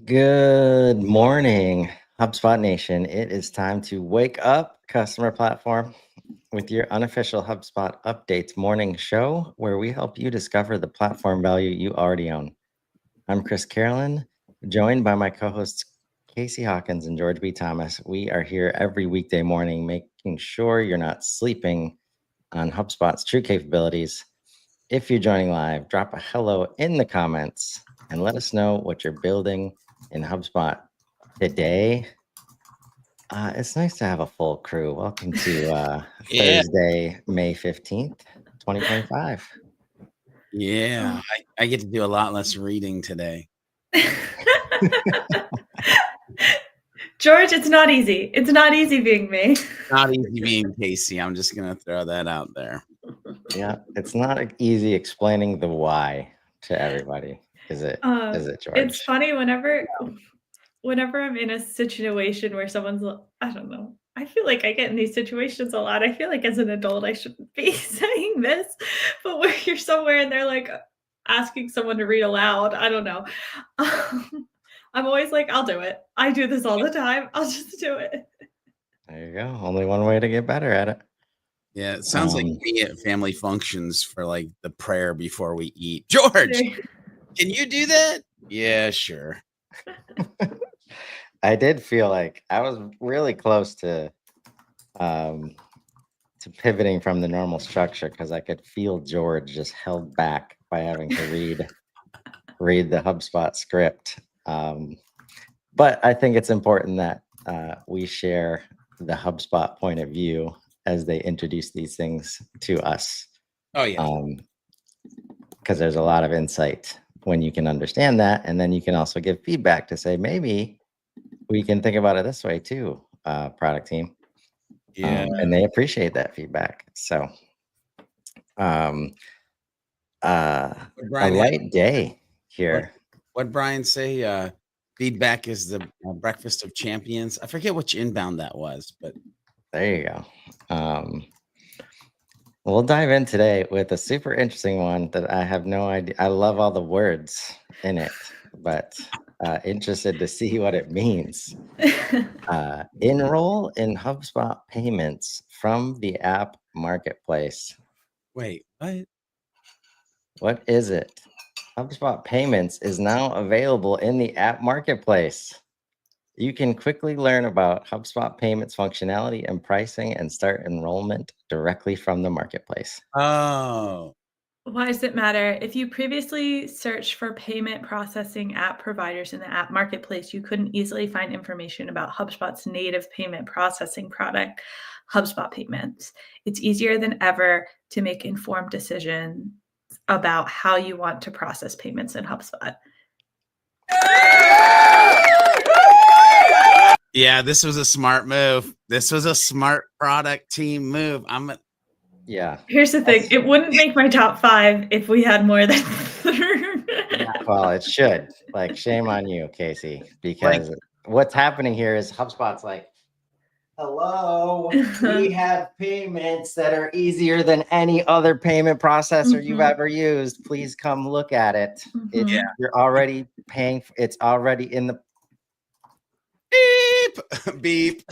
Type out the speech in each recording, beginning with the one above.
Good morning, HubSpot Nation. It is time to wake up, customer platform, with your unofficial HubSpot Updates morning show, where we help you discover the platform value you already own. I'm Chris Carolyn, joined by my co-hosts Casey Hawkins and George B. Thomas. We are here every weekday morning, making sure you're not sleeping on HubSpot's true capabilities. If you're joining live, drop a hello in the comments and let us know what you're building in HubSpot today. It's nice to have a full crew. Welcome to Yeah. Thursday, May 15th, 2025. Yeah, I get to do a lot less reading today. George, it's not easy. It's not easy being me. Not easy being Casey. I'm just going to throw that out there. Yeah, it's not easy explaining the why to everybody. Is it, George? It's funny whenever I'm in a situation where someone's, I don't know. I feel like I get in these situations a lot. I feel like as an adult, I shouldn't be saying this, but where you're somewhere and they're like asking someone to read aloud, I don't know. I'm always like, I'll do it. I do this all the time. I'll just do it. There you go. Only one way to get better at it. Yeah, it sounds like me at family functions for like the prayer before we eat. George, can you do that? Yeah, sure. I did feel like I was really close to pivoting from the normal structure because I could feel George just held back by having to read the HubSpot script. But I think it's important that we share the HubSpot point of view as they introduce these things to us. Oh, yeah. Because there's a lot of insight when you can understand that. And then you can also give feedback to say, maybe we can think about it this way too, product team. Yeah. And they appreciate that feedback. So a light day here. What Brian say? Feedback is the breakfast of champions. I forget which inbound that was, but there you go. We'll dive in today with a super interesting one that I have no idea. I love all the words in it, but interested to see what it means. Enroll in HubSpot payments from the app marketplace. Wait, what? What is it? HubSpot payments is now available in the app marketplace. You can quickly learn about HubSpot payments functionality and pricing and start enrollment directly from the marketplace. Oh. Why does it matter? If you previously searched for payment processing app providers in the app marketplace, you couldn't easily find information about HubSpot's native payment processing product, HubSpot Payments. It's easier than ever to make informed decisions about how you want to process payments in HubSpot. Yeah, this was a smart move. This was a smart product team move. Yeah. Here's the thing. It wouldn't make my top 5 if we had more than Well, it should. Like, shame on you, Casey, because what's happening here is HubSpot's like, hello, we have payments that are easier than any other payment processor you've ever used. Please come look at it. You're already paying. It's already in the beep.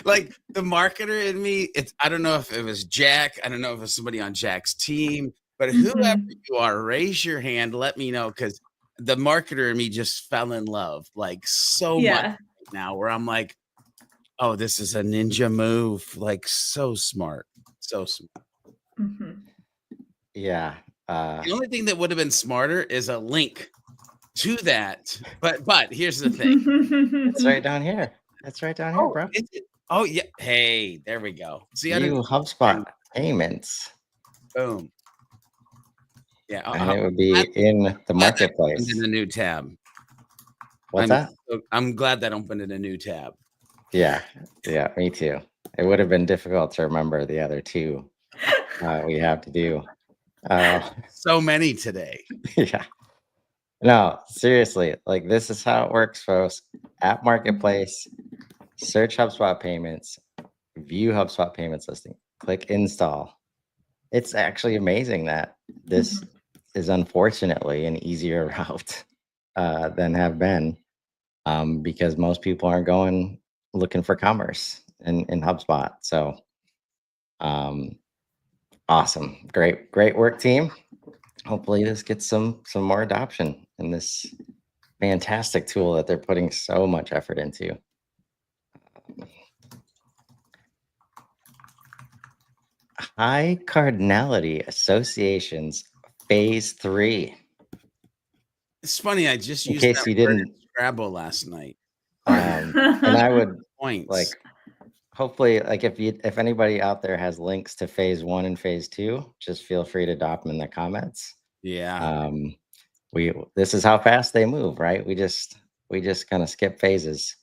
Like the marketer in me, I don't know if it was Jack. I don't know if it was somebody on Jack's team, but whoever you are, raise your hand. Let me know, because the marketer in me just fell in love like so much right now, where I'm like, oh, this is a ninja move. Like so smart. So smart. Yeah. The only thing that would have been smarter is a link to that. But here's the thing. It's right down here. It's right down here, bro. Oh, yeah. Hey, there we go. See, you HubSpot payments. Boom. Yeah. And it would be in the marketplace. In a new tab. What's that? I'm glad that opened in a new tab. Yeah. Yeah, me too. It would have been difficult to remember the other two we have to do. So many today. Yeah. No, seriously, like this is how it works, folks. App marketplace, search HubSpot payments, view HubSpot payments listing, click install. It's actually amazing that this is unfortunately an easier route than have been because most people aren't going looking for commerce in HubSpot. So awesome. Great work, team. Hopefully this gets some more adoption in this fantastic tool that they're putting so much effort into. High cardinality associations, phase 3. It's funny. I just In used case that you word in didn't, Scrabble last night. and I would Points. like, hopefully, like if anybody out there has links to phase 1 and phase 2, just feel free to drop them in the comments. Yeah. This is how fast they move, right? We just kind of skip phases.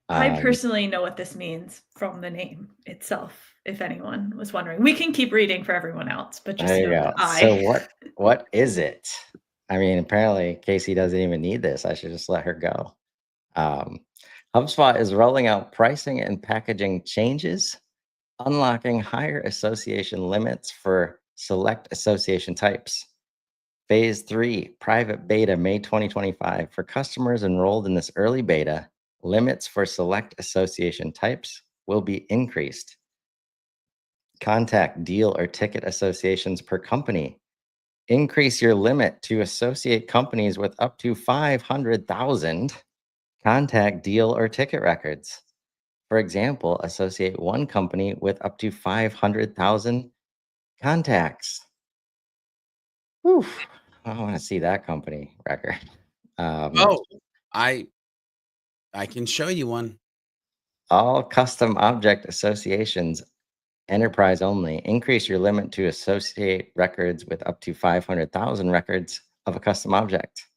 I personally know what this means from the name itself, if anyone was wondering. We can keep reading for everyone else, but just There you know go. that So what is it? I mean, apparently Casey doesn't even need this. I should just let her go. HubSpot is rolling out pricing and packaging changes, unlocking higher association limits for select association types. Phase 3, private beta, May 2025. For customers enrolled in this early beta, limits for select association types will be increased. Contact, deal, or ticket associations per company. Increase your limit to associate companies with up to 500,000 contact, deal, or ticket records. For example, associate one company with up to 500,000 contacts. Whew. I want to see that company record. I can show you one. All custom object associations, enterprise only. Increase your limit to associate records with up to 500,000 records of a custom object,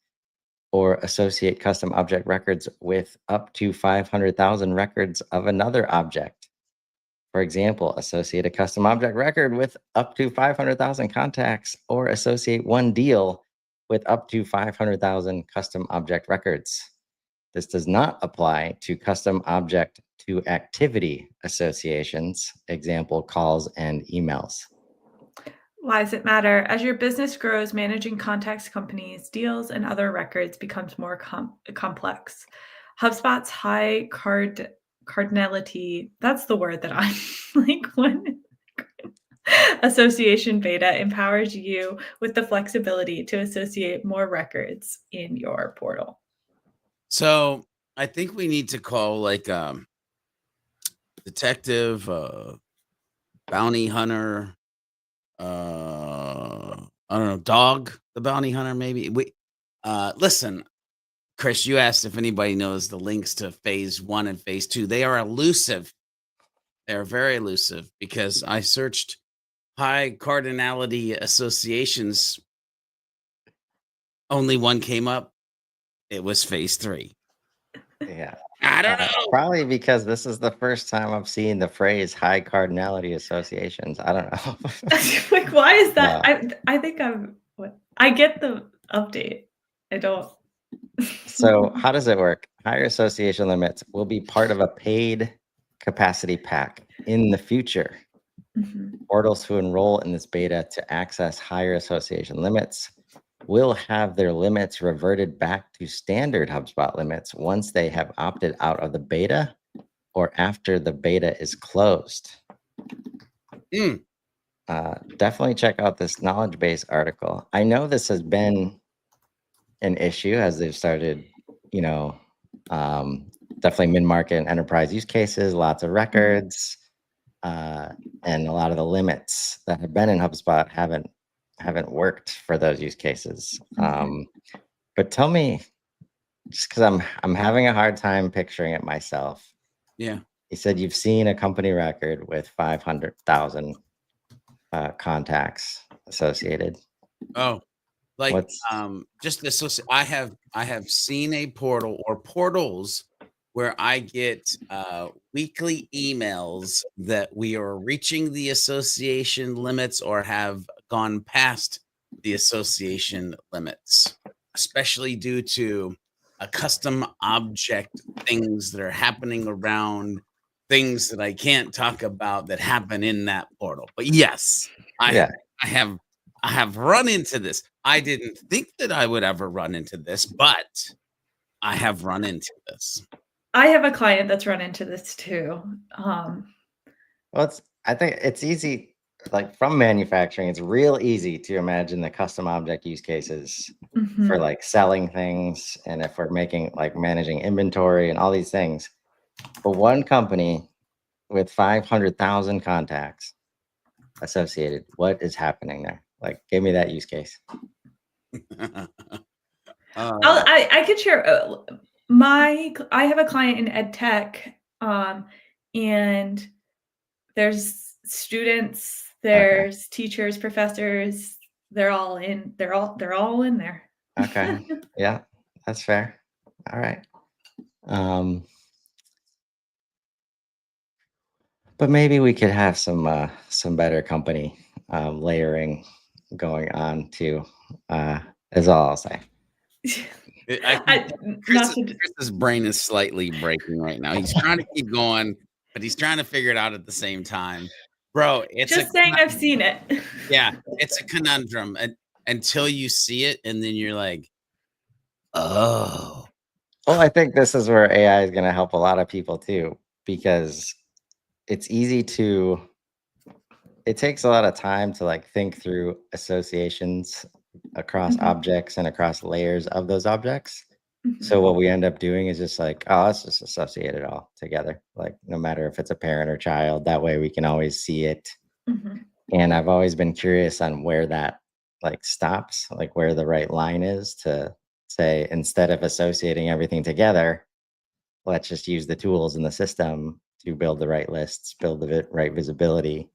or associate custom object records with up to 500,000 records of another object. For example, associate a custom object record with up to 500,000 contacts, or associate one deal with up to 500,000 custom object records. This does not apply to custom object to activity associations, example, calls and emails. Why does it matter? As your business grows, managing contacts, companies, deals, and other records becomes more complex. HubSpot's high cardinality, that's the word that I'm like, one association beta empowers you with the flexibility to associate more records in your portal. So I think we need to call like detective, bounty hunter, I don't know, dog the bounty hunter. Maybe we listen. Chris, you asked if anybody knows the links to phase 1 and phase 2. They are elusive. They're very elusive because I searched high cardinality associations. Only one came up. It was phase 3. Yeah. I don't know. Probably because this is the first time I've seen the phrase high cardinality associations. I don't know. Like, why is that? No. I think I get the update. I don't. So how does it work? Higher association limits will be part of a paid capacity pack in the future. Mhm. Portals who enroll in this beta to access higher association limits will have their limits reverted back to standard HubSpot limits once they have opted out of the beta or after the beta is closed. Definitely check out this knowledge base article. I know this has been an issue as they've started, definitely mid-market and enterprise use cases, lots of records, and a lot of the limits that have been in HubSpot haven't worked for those use cases. But tell me, just because I'm having a hard time picturing it myself. Yeah. You said you've seen a company record with 500,000 contacts associated. Oh, like What's just I have seen a portal or portals where I get weekly emails that we are reaching the association limits or have gone past the association limits, especially due to a custom object things that are happening around things that I can't talk about that happen in that portal. But yes, yeah. I have run into this. I didn't think that I would ever run into this, but I have run into this. I have a client that's run into this too. Well, I think it's easy, like from manufacturing, it's real easy to imagine the custom object use cases for Mhm. like selling things. And if we're making like managing inventory and all these things, but one company with 500,000 contacts associated, what is happening there? Like, give me that use case. I could share. I have a client in ed tech, and there's students, Okay. there's teachers, professors. They're all in. They're all in there. Okay. Yeah, that's fair. All right. But maybe we could have some better company layering going on too. Is all I'll say. I I, not to. Chris's brain is slightly breaking right now. He's trying to keep going, but he's trying to figure it out at the same time. Bro, it's Just saying, I've seen it. yeah, it's a conundrum until you see it, and then you're like, oh. Well, I think this is where AI is going to help a lot of people too, because it's easy to. It takes a lot of time to like think through associations across Mhm. objects and across layers of those objects. Mhm. So what we end up doing is just like, oh, let's just associate it all together. Like no matter if it's a parent or child, that way we can always see it. Mhm. And I've always been curious on where that like stops, like where the right line is to say, instead of associating everything together, let's just use the tools in the system to build the right lists, build the right visibility.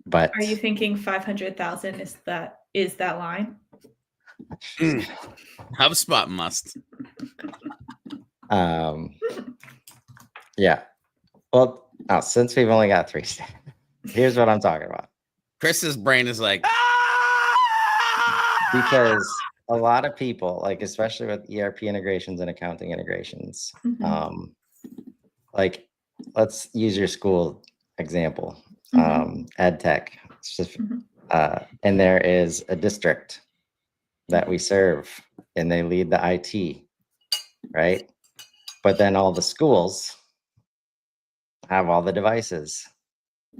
But Are you thinking 500,000 is that line? HubSpot must. Yeah. Well, since we've only got 3 steps, here's what I'm talking about. Chris's brain is like, Because a lot of people, like especially with ERP integrations and accounting integrations, Mhm. like let's use your school example, ed tech. It's just, Mhm. and there is a district that we serve, and they lead the IT, right? But then all the schools have all the devices.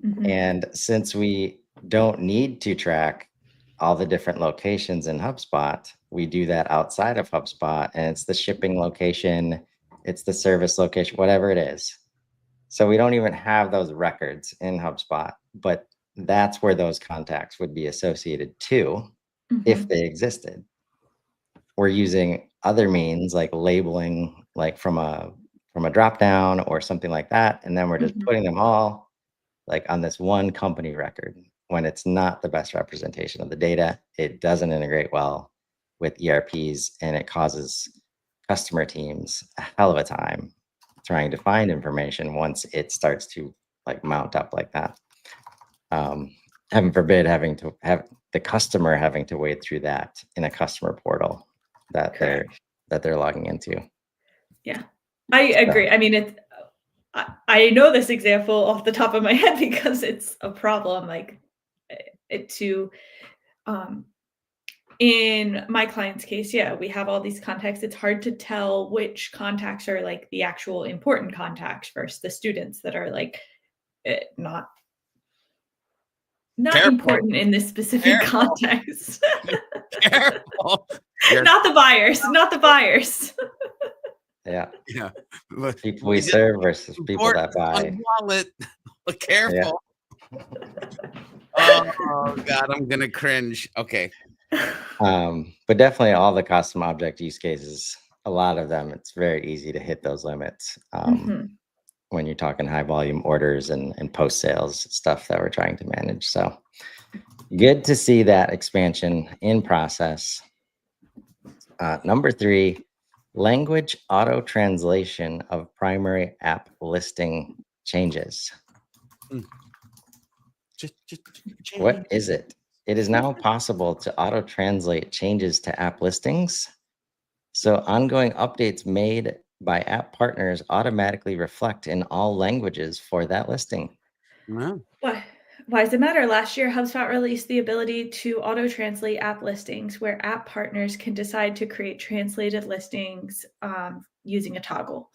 Mhm. And since we don't need to track all the different locations in HubSpot, we do that outside of HubSpot, and it's the shipping location, it's the service location, whatever it is. So we don't even have those records in HubSpot, but that's where those contacts would be associated to if Mhm. they existed. We're using other means like labeling, like from a drop down or something like that, and then we're just Mhm. putting them all like on this one company record when it's not the best representation of the data. It doesn't integrate well with ERPs, and it causes customer teams a hell of a time trying to find information once it starts to like mount up like that. Heaven forbid having to have the customer having to wade through that in a customer portal that they're logging into. Yeah, I agree. I mean, I know this example off the top of my head because it's a problem. Like um, in my client's case, yeah, we have all these contacts. It's hard to tell which contacts are like the actual important contacts versus the students that are like not careful, important in this specific context. careful. Not the buyers. Yeah. Yeah. People we serve versus people that buy. Wallet. But careful. Yeah. Oh God, I'm gonna cringe. Okay. But definitely all the custom object use cases, a lot of them, it's very easy to hit those limits when you're talking high volume orders and post sales stuff that we're trying to manage. So good to see that expansion in process. Number 3, language auto translation of primary app listing changes. What is it? It is now possible to auto translate changes to app listings. So ongoing updates made by app partners automatically reflect in all languages for that listing. Wow. Why does it matter? Last year, HubSpot released the ability to auto-translate app listings, where app partners can decide to create translated listings using a toggle.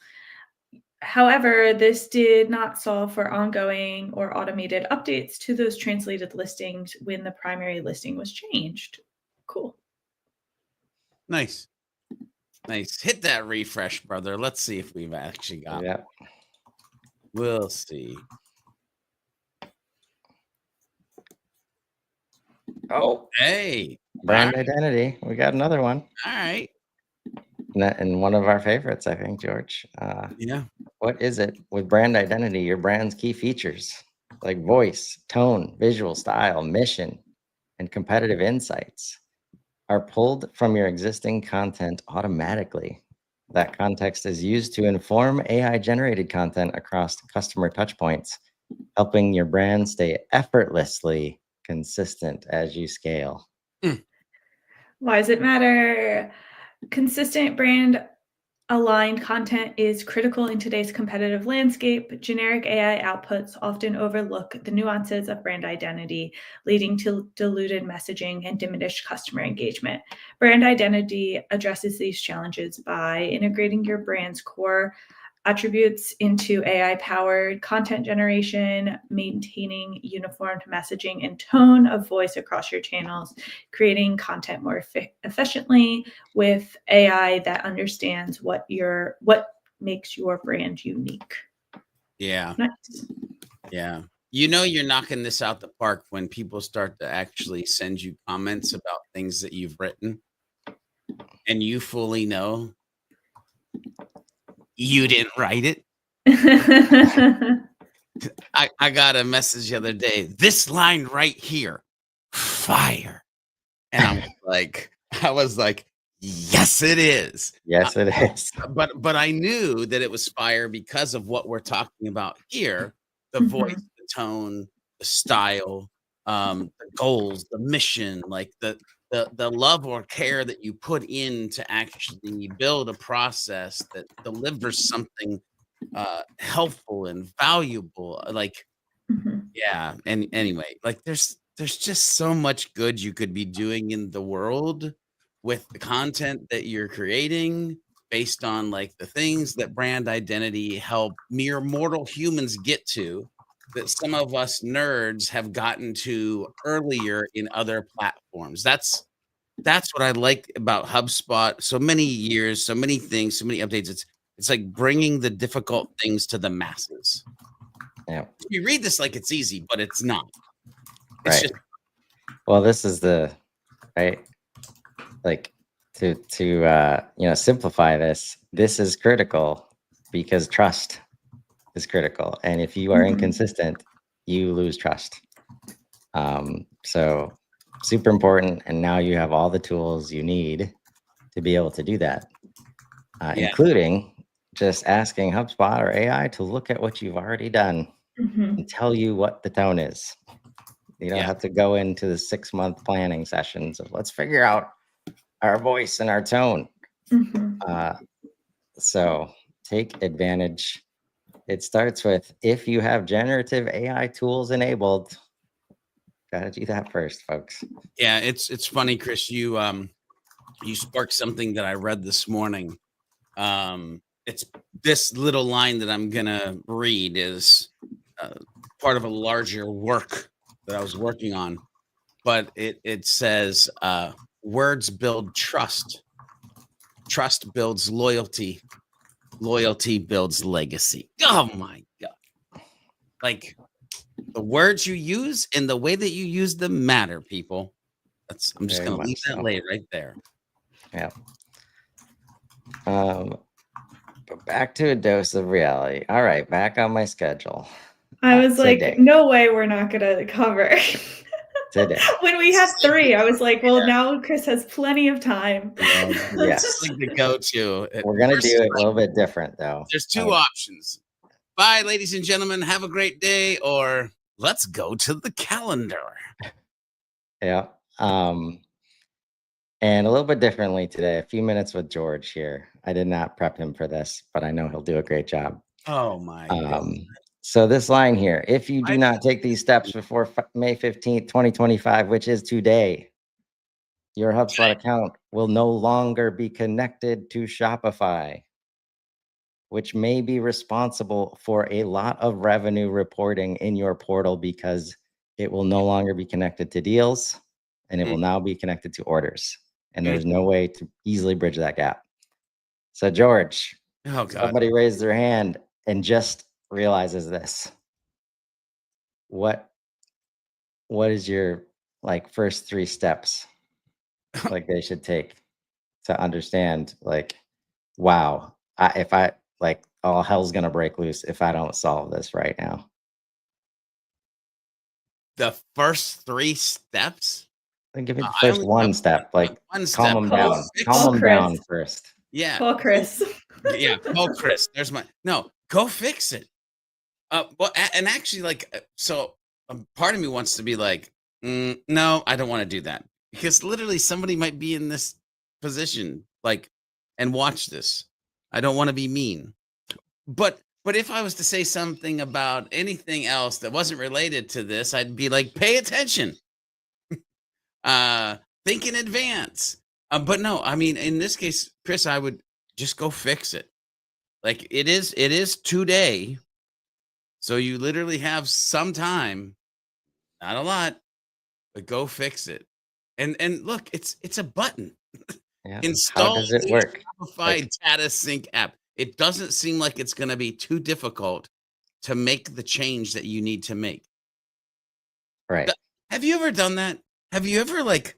However, this did not solve for ongoing or automated updates to those translated listings when the primary listing was changed. Cool. Nice. Nice. Hit that refresh, brother. Let's see if we've actually got. Yeah. We'll see. Oh, Hey. brand All right. identity. We got another one. All right. And one of our favorites, I think, George. Yeah. What is it with brand identity? Your brand's key features like voice, tone, visual style, mission, and competitive insights are pulled from your existing content automatically. That context is used to inform AI generated content across customer touchpoints, helping your brand stay effortlessly consistent as you scale. Why does it matter? Consistent brand aligned content is critical in today's competitive landscape. Generic AI outputs often overlook the nuances of brand identity, leading to diluted messaging and diminished customer engagement. Brand identity addresses these challenges by integrating your brand's core attributes into AI-powered content generation, maintaining uniform messaging and tone of voice across your channels, creating content more efficiently with AI that understands what makes your brand unique. Yeah. Nice. Yeah. You know, you're knocking this out the park when people start to actually send you comments about things that you've written and you fully know you didn't write it. I got a message the other day. This line right here, fire. And I was like, yes, it is. Yes, it is. But I knew that it was fire because of what we're talking about here: the voice, the tone, the style, the goals, the mission, like the love or care that you put in to actually build a process that delivers something helpful and valuable. Yeah. And anyway, like there's just so much good you could be doing in the world with the content that you're creating based on like the things that brand identity help mere mortal humans get to, that some of us nerds have gotten to earlier in other platforms. That's what I like about HubSpot. So many years, so many things, so many updates. It's like bringing the difficult things to the masses. Yeah. You read this like it's easy, but it's not. It's Right. just Well, this is the right, like to simplify this. This is critical because trust is critical, and if you are inconsistent, you lose trust. So super important, and now you have all the tools you need to be able to do that, including just asking HubSpot or AI to look at what you've already done and tell you what the tone is. You don't have to go into the 6-month planning sessions of let's figure out our voice and our tone. So take advantage. It starts with, if you have generative AI tools enabled, gotta do that first, folks. Yeah, it's funny, Chris. You sparked something that I read this morning. It's this little line that I'm gonna read is part of a larger work that I was working on, but it says words build trust, trust builds loyalty, loyalty builds legacy. Oh my god! Like the words you use and the way that you use them matter, people. I'm just Very gonna leave much that so. laid right there. Yeah. But back to a dose of reality. All right, back on my schedule. I was like, today. no way we're not gonna cover. Today. When we had 3, I was like, well, now Chris has plenty of time. Yes. It's like the go-to. We're gonna do it a little bit different though. There's 2 options. Bye, ladies and gentlemen. Have a great day, or let's go to the calendar. Yeah. And a little bit differently today, a few minutes with George here. I did not prep him for this, but I know he'll do a great job. Oh my god. So this line here, if you do not take these steps before May 15th, 2025, which is today, your HubSpot account will no longer be connected to Shopify, which may be responsible for a lot of revenue reporting in your portal because it will no longer be connected to deals and it will now be connected to orders. And there's no way to easily bridge that gap. So George, Oh God. somebody raised their hand and just realizes this. What is your like first 3 steps like they should take to understand like, wow, if I like all hell's gonna break loose if I don't solve this right now? The first 3 steps? Then give me the I first only one have step, like one calm step. them Call- down. call Calm them Chris. down first. Yeah. Call Chris. Yeah. Call Chris. There's my no. Go fix it. Well, and actually, like, so part of me wants to be like, no, I don't want to do that because literally somebody might be in this position, like, and watch this. I don't want to be mean, but if I was to say something about anything else that wasn't related to this, I'd be like, pay attention. Think in advance. But no, I mean, in this case, Chris, I would just go fix it. Like it is today. So you literally have some time, not a lot, but go fix it. And look, it's a button. Yeah. Install How does it work? Shopify Like- data sync app. It doesn't seem like it's going to be too difficult to make the change that you need to make. Right. Have you ever done that? Have you ever like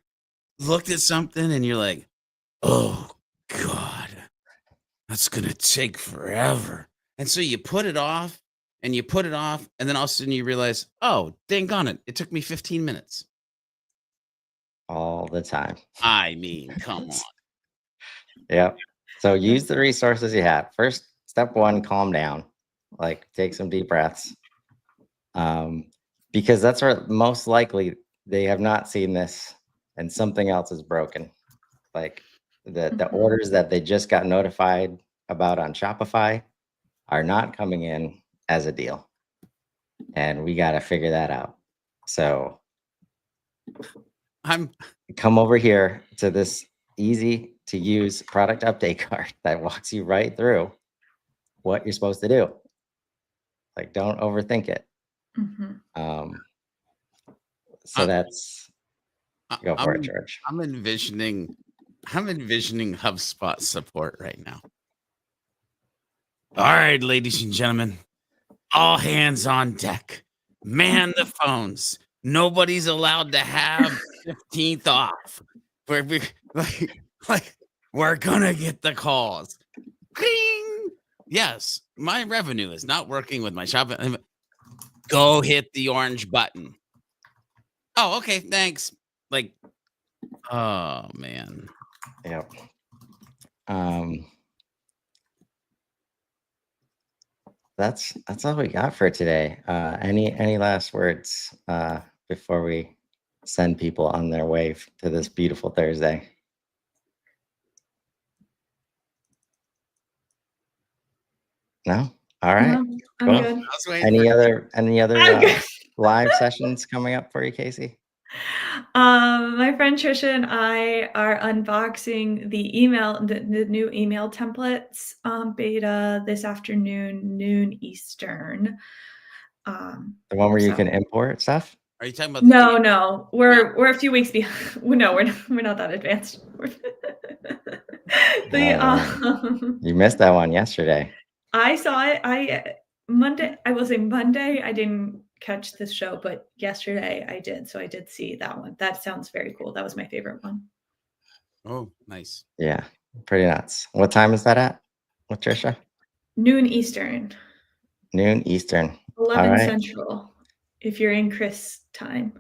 looked at something and you're like, oh God, that's going to take forever. And so you put it off and you put it off. And then all of a sudden you realize, oh, dang on it. It took me 15 minutes. All the time. I mean, come on. Yep. So use the resources you have. First, step 1, calm down. Like take some deep breaths. Because that's where most likely they have not seen this and something else is broken. Like the orders that they just got notified about on Shopify are not coming in as a deal. And we got to figure that out. So come over here to this easy to use product update card that walks you right through what you're supposed to do. Like, don't overthink it. So that's, go for it, George. I'm envisioning HubSpot support right now. All right, ladies and gentlemen, all hands on deck. Man the phones. Nobody's allowed to have 15th off. We're gonna get the calls. Ding! Yes, my revenue is not working with my shopping. Go hit the orange button. Oh, okay, thanks. Like, oh man. Yep. That's all we got for today. Any last words before we send people on their way to this beautiful Thursday? No? All right. No, I'm Cool. good. Any other I'm good. live sessions coming up for you, Casey? My friend Trisha and I are unboxing the new email templates beta this afternoon, noon Eastern. The one where you can import stuff? Are you talking about? No, we're a few weeks behind. No, we're not that advanced. You missed that one yesterday. I saw it. I will say Monday. I didn't catch this show, but yesterday I did. So I did see that one. That sounds very cool. That was my favorite one. Oh, nice. Yeah, pretty nuts. What time is that at with Trisha? Noon Eastern. Noon Eastern. 11 Central. If you're in Chris time.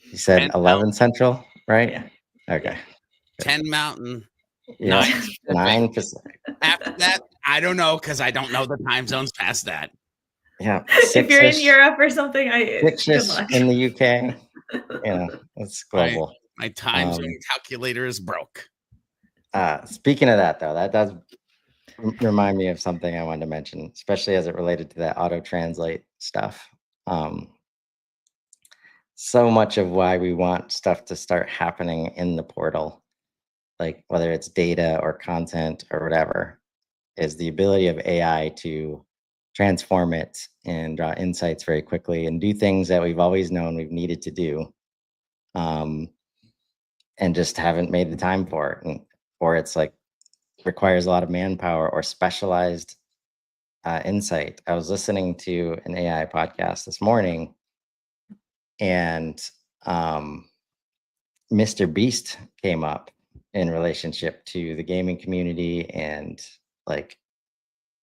You said 11 Central, right? Yeah. Okay. 10 Mountain. Yeah. 9 Pacific. After that, I don't know because I don't know the time zones past that. Yeah. If you're in Europe or something, good luck. In the UK. Yeah, it's global. My time zone calculator is broke. Speaking of that, though, that does remind me of something I wanted to mention, especially as it related to that auto translate stuff. So much of why we want stuff to start happening in the portal, like whether it's data or content or whatever, is the ability of AI to transform it and draw insights very quickly and do things that we've always known we've needed to do, and just haven't made the time for it. Or it's like requires a lot of manpower or specialized insight. I was listening to an AI podcast this morning, and Mr. Beast came up in relationship to the gaming community and like,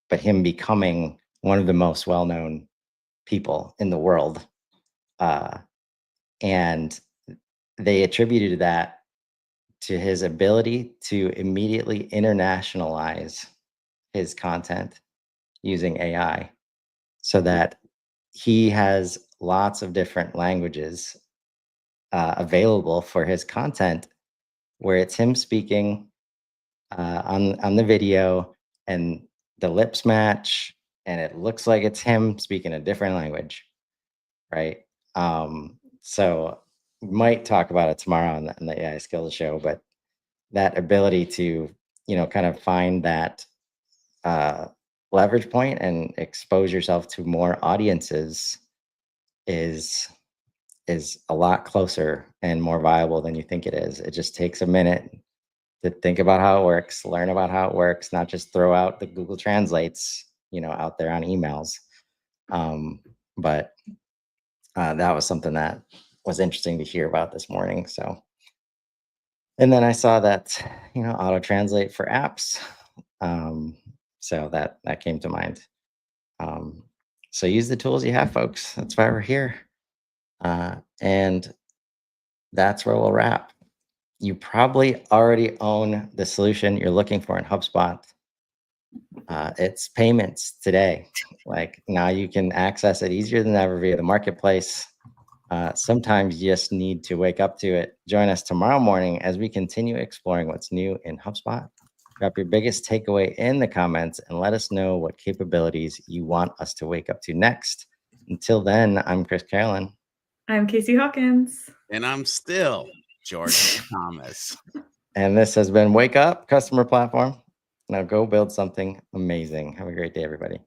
but him becoming one of the most well-known people in the world. And they attributed that to his ability to immediately internationalize his content using AI so that he has lots of different languages available for his content where it's him speaking on the video and the lips match and it looks like it's him speaking a different language, right? So we might talk about it tomorrow on the AI skills show, but that ability to, kind of find that leverage point and expose yourself to more audiences is a lot closer and more viable than you think it is. It just takes a minute to think about how it works, learn about how it works, not just throw out the Google Translates, out there on emails. But that was something that was interesting to hear about this morning. So, and then I saw that, auto translate for apps. So that came to mind. So use the tools you have, folks. That's why we're here. And that's where we'll wrap. You probably already own the solution you're looking for in HubSpot. It's payments today. Like now you can access it easier than ever via the marketplace. Sometimes you just need to wake up to it. Join us tomorrow morning as we continue exploring what's new in HubSpot. Drop your biggest takeaway in the comments and let us know what capabilities you want us to wake up to next. Until then, I'm Chris Carolyn. I'm Casey Hawkins. And I'm still George Thomas. And this has been Wake Up Customer Platform. Now go build something amazing. Have a great day, everybody.